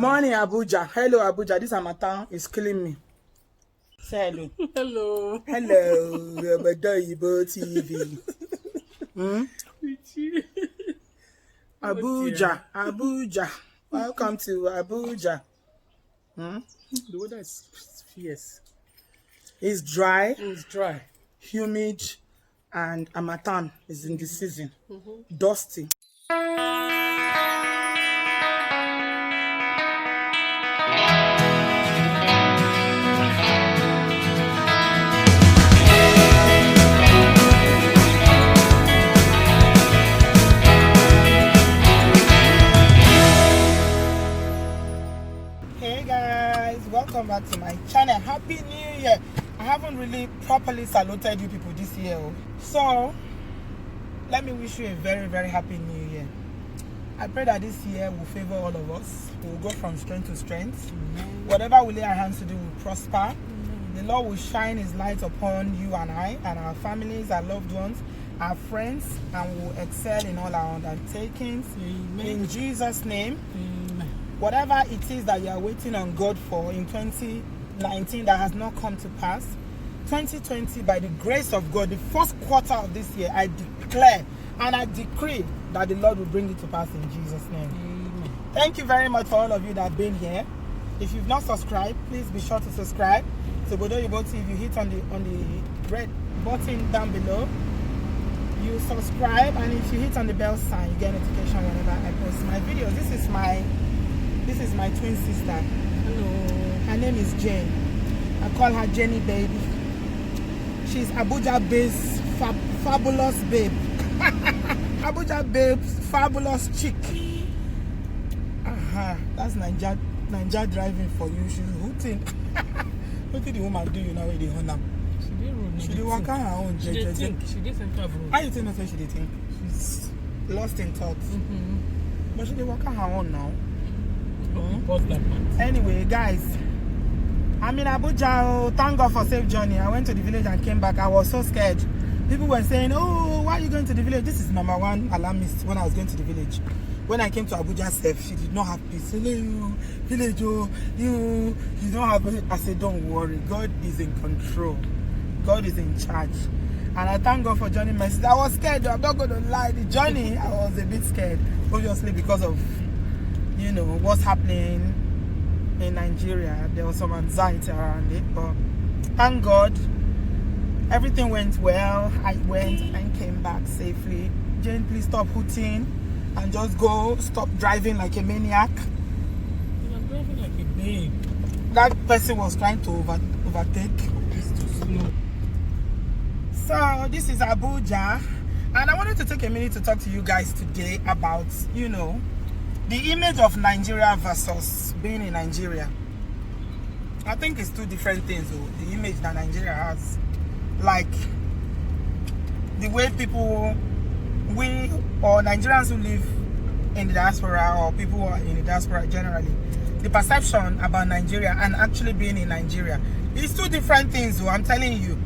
Morning, Abuja. Hello, Abuja. This Amatan is killing me. Say hello. Hello. Hello, Obodo Oyinbo Tv. Abuja, Abuja. Welcome to Abuja. The weather is fierce. It's dry. It's dry. Humid, and Amatan is in the season. Dusty. Hey guys, welcome back to my channel. Happy New Year. I haven't really properly saluted you people this year, so let me wish you a very, very happy New Year. I pray that this year will favor all of us. We'll go from strength to strength. Whatever we lay our hands to do will prosper. The Lord will shine his light upon you and I and our families, our loved ones, our friends, and will excel in all our undertakings. In Jesus' name. Whatever it is that you are waiting on God for in 2019 that has not come to pass, 2020, by the grace of God, the first quarter of this year, I declare and I decree that the Lord will bring it to pass in Jesus' name. Thank you very much for all of you that have been here. If you've not subscribed, please be sure to subscribe to Obodo Oyinbo TV. Hit on the red button down below. You subscribe, and if you hit on the bell sign, you get notification whenever I post my videos. This is my twin sister. Hello. Her name is Jane. I call her Jenny baby. She's Abuja based fabulous babe. Abuja babe's fabulous chick. That's Naija driving for you. She's hooting. What did the woman do you now with the Honda? She did walk on her own. She did think of How you think she did think? She's lost in thoughts. But she did walk on her own now. Anyway, guys, I'm in Abuja. Thank God for safe journey. I went to the village and came back. I was so scared. People were saying, "Oh, why are you going to the village?" This is number one alarmist when I was going to the village. When I came to Abuja, she did not have peace. Hello, village, you don't have peace. I said, "Don't worry, God is in control. God is in charge." And I thank God for joining my sister. I was scared. I'm not going to lie. The journey, I was a bit scared, obviously because of what's happening in Nigeria. There was some anxiety around it, but thank God everything went well. I went and came back safely. Jane, please stop hooting and just go. Stop driving like a maniac. I'm driving like a babe. That person was trying to overtake. It's too slow. So this is Abuja, and I wanted to take a minute to talk to you guys today about the image of Nigeria versus being in Nigeria. I think it's two different things. The image that Nigeria has, like the way we or Nigerians who live in the diaspora, or people who are in the diaspora generally, the perception about Nigeria and actually being in Nigeria is two different things. I'm telling you.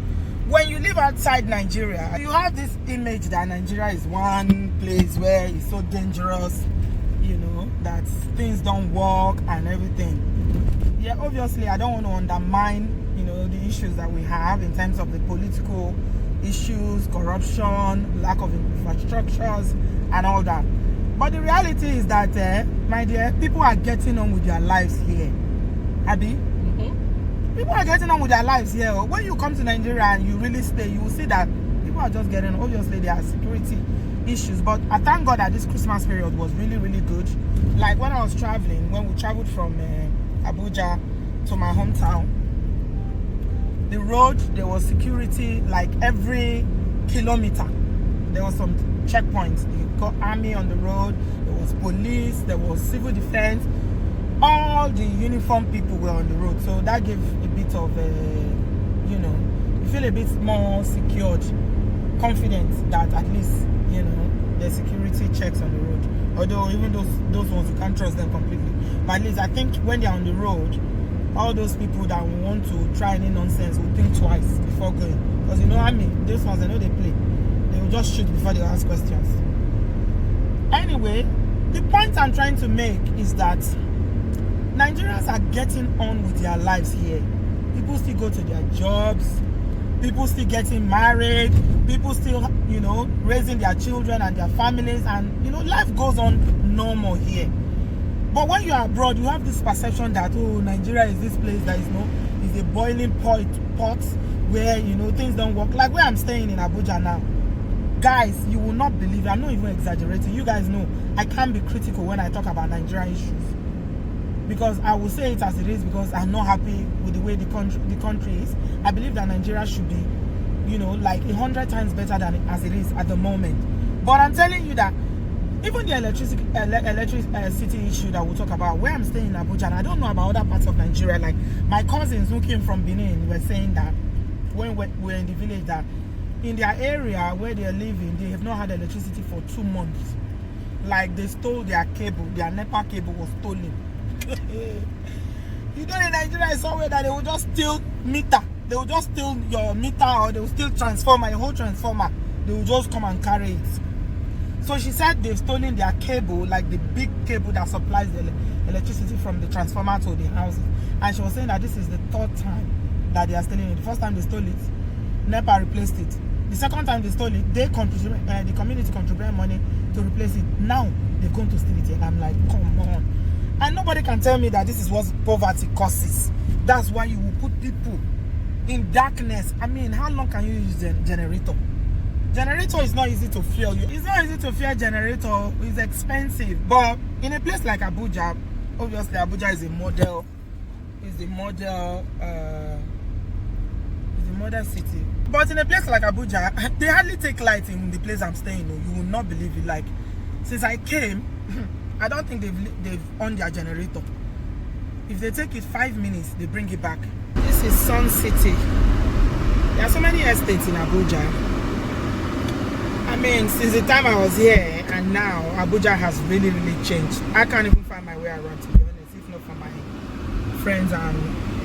When you live outside Nigeria, you have this image that Nigeria is one place where it's so dangerous, that things don't work and everything. Yeah, obviously, I don't want to undermine, the issues that we have in terms of the political issues, corruption, lack of infrastructures, and all that. But the reality is that, my dear, people are getting on with their lives here. Abby? People are getting on with their lives here. When you come to Nigeria and you really stay, you will see that people are just getting on. Obviously, there are security issues, but I thank God that this Christmas period was really, really good. Like when I was traveling, when we traveled from Abuja to my hometown, the road, there was security like every kilometer. There was some checkpoints. You got army on the road, there was police, there was civil defense. All the uniformed people were on the road, so that gave a bit of you feel a bit more secured, confident that at least the security checks on the road. Although even those ones, you can't trust them completely, but at least I think when they're on the road, all those people that want to try any nonsense will think twice before going, because those ones, they know they play. They will just shoot before they ask questions. Anyway, the point I'm trying to make is that Nigerians are getting on with their lives here. People still go to their jobs. People still getting married. People still, you know, raising their children and their families. And, you know, life goes on normal here. But when you are abroad, you have this perception that, oh, Nigeria is this place that is, is a boiling pot where, you know, things don't work. Like where I'm staying in Abuja now. Guys, you will not believe it. I'm not even exaggerating. You guys know I can't be critical when I talk about Nigerian issues, because I will say it as it is, because I'm not happy with the way the country is. I believe that Nigeria should be, you know, like 100 times better than as it is at the moment. But I'm telling you that even the electricity issue that we'll talk about, where I'm staying in Abuja, and I don't know about other parts of Nigeria, like my cousins who came from Benin were saying that when we're in the village, that in their area where they're living, they have not had electricity for 2 months. Like they stole their cable, their NEPA cable was stolen. You know, in Nigeria is somewhere that they will just steal meter. They will just steal your meter, or they will steal transformer, a whole transformer. They will just come and carry it. So she said they've stolen their cable, like the big cable that supplies the electricity from the transformer to the houses. And she was saying that this is the 3rd time that they are stealing it. The first time they stole it, NEPA replaced it. The second time they stole it, the community contributed money to replace it. Now they're going to steal it, and I'm like, come on. And nobody can tell me that this is what poverty causes. That's why you will put people in darkness. I mean, how long can you use a generator? Generator is not easy to fuel. It's not easy to fuel generator. It's expensive. But in a place like Abuja, obviously Abuja is a model. Is the model. Model city. But in a place like Abuja, they hardly take light in the place I'm staying. You will not believe it. Like, since I came, I don't think they've on their generator. If they take it 5 minutes, they bring it back. This is Sun City. There are so many estates in Abuja. I mean, since the time I was here and now, Abuja has really changed. I can't even find my way around, to be honest, if not for my friends and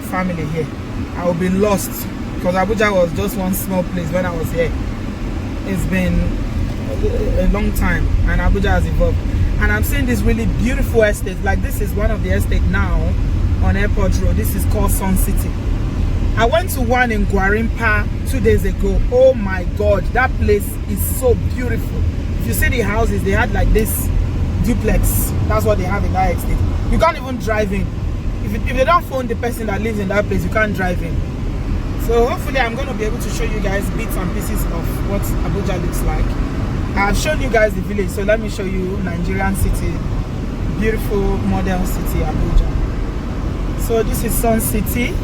family here. I will be lost, because Abuja was just one small place when I was here. It's been a long time, and Abuja has evolved. And I'm seeing this really beautiful estate. Like, this is one of the estates now on Airport Road. This is called Sun City. I went to one in Gwarimpa 2 days ago. Oh my God, that place is so beautiful. If you see the houses, they had like this duplex. That's what they have in that estate. You can't even drive in. If they don't phone the person that lives in that place, you can't drive in. So hopefully I'm going to be able to show you guys bits and pieces of what Abuja looks like. I've shown you guys the village, so let me show you Nigerian city. Beautiful model city, Abuja. So this is Sun City.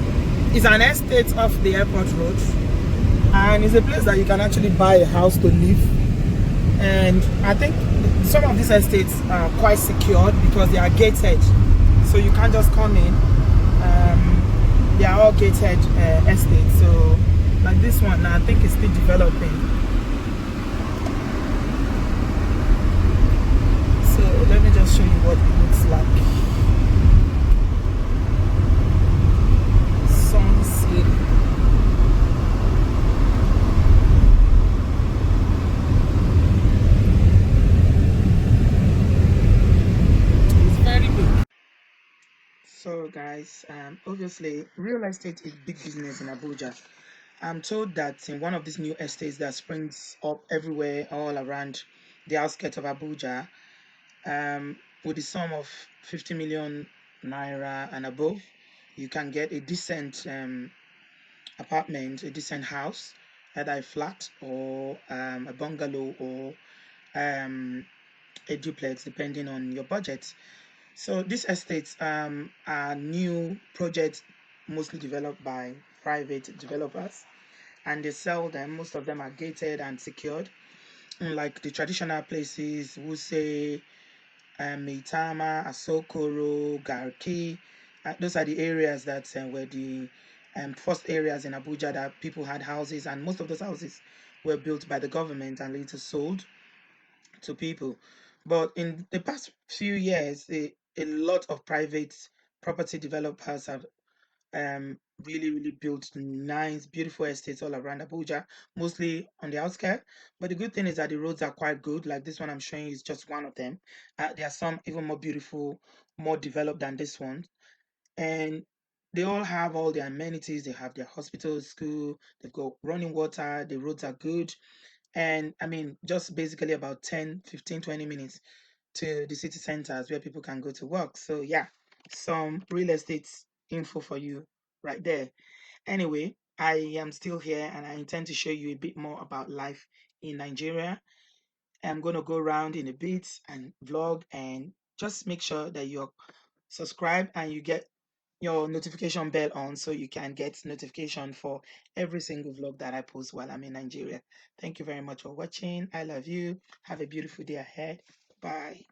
It's an estate off the airport road, and it's a place that you can actually buy a house to live. And I think some of these estates are quite secured because they are gated, so you can't just come in. They are all gated estates. So like this one, I think it's still developing. So let me just show you what it looks like. Sun City. It's very big. So guys, obviously real estate is big business in Abuja. I'm told that in one of these new estates that springs up everywhere all around the outskirts of Abuja, with the sum of 50 million naira and above, you can get a decent apartment, a decent house, either a flat or a bungalow or a duplex, depending on your budget. So these estates are new projects, mostly developed by private developers, and they sell them. Most of them are gated and secured, unlike the traditional places, Wuse, Meitama, Asokoro, Garki. Those are the areas that were the first areas in Abuja that people had houses, and most of those houses were built by the government and later sold to people. But in the past few years, a lot of private property developers have really built nice, beautiful estates all around Abuja, mostly on the outskirts. But the good thing is that the roads are quite good. Like this one I'm showing you is just one of them. There are some even more beautiful, more developed than this one. and they all have all their amenities. They have their hospital, school, they've got running water, the roads are good. And I mean, just basically about 10, 15, 20 minutes to the city centers where people can go to work. So yeah, some real estate info for you right there. Anyway, I am still here and I intend to show you a bit more about life in Nigeria. I'm going to go around in a bit and vlog, and just make sure that you're subscribed and you get your notification bell on so you can get notification for every single vlog that I post while I'm in Nigeria. Thank you very much for watching. I love you. Have a beautiful day ahead. Bye.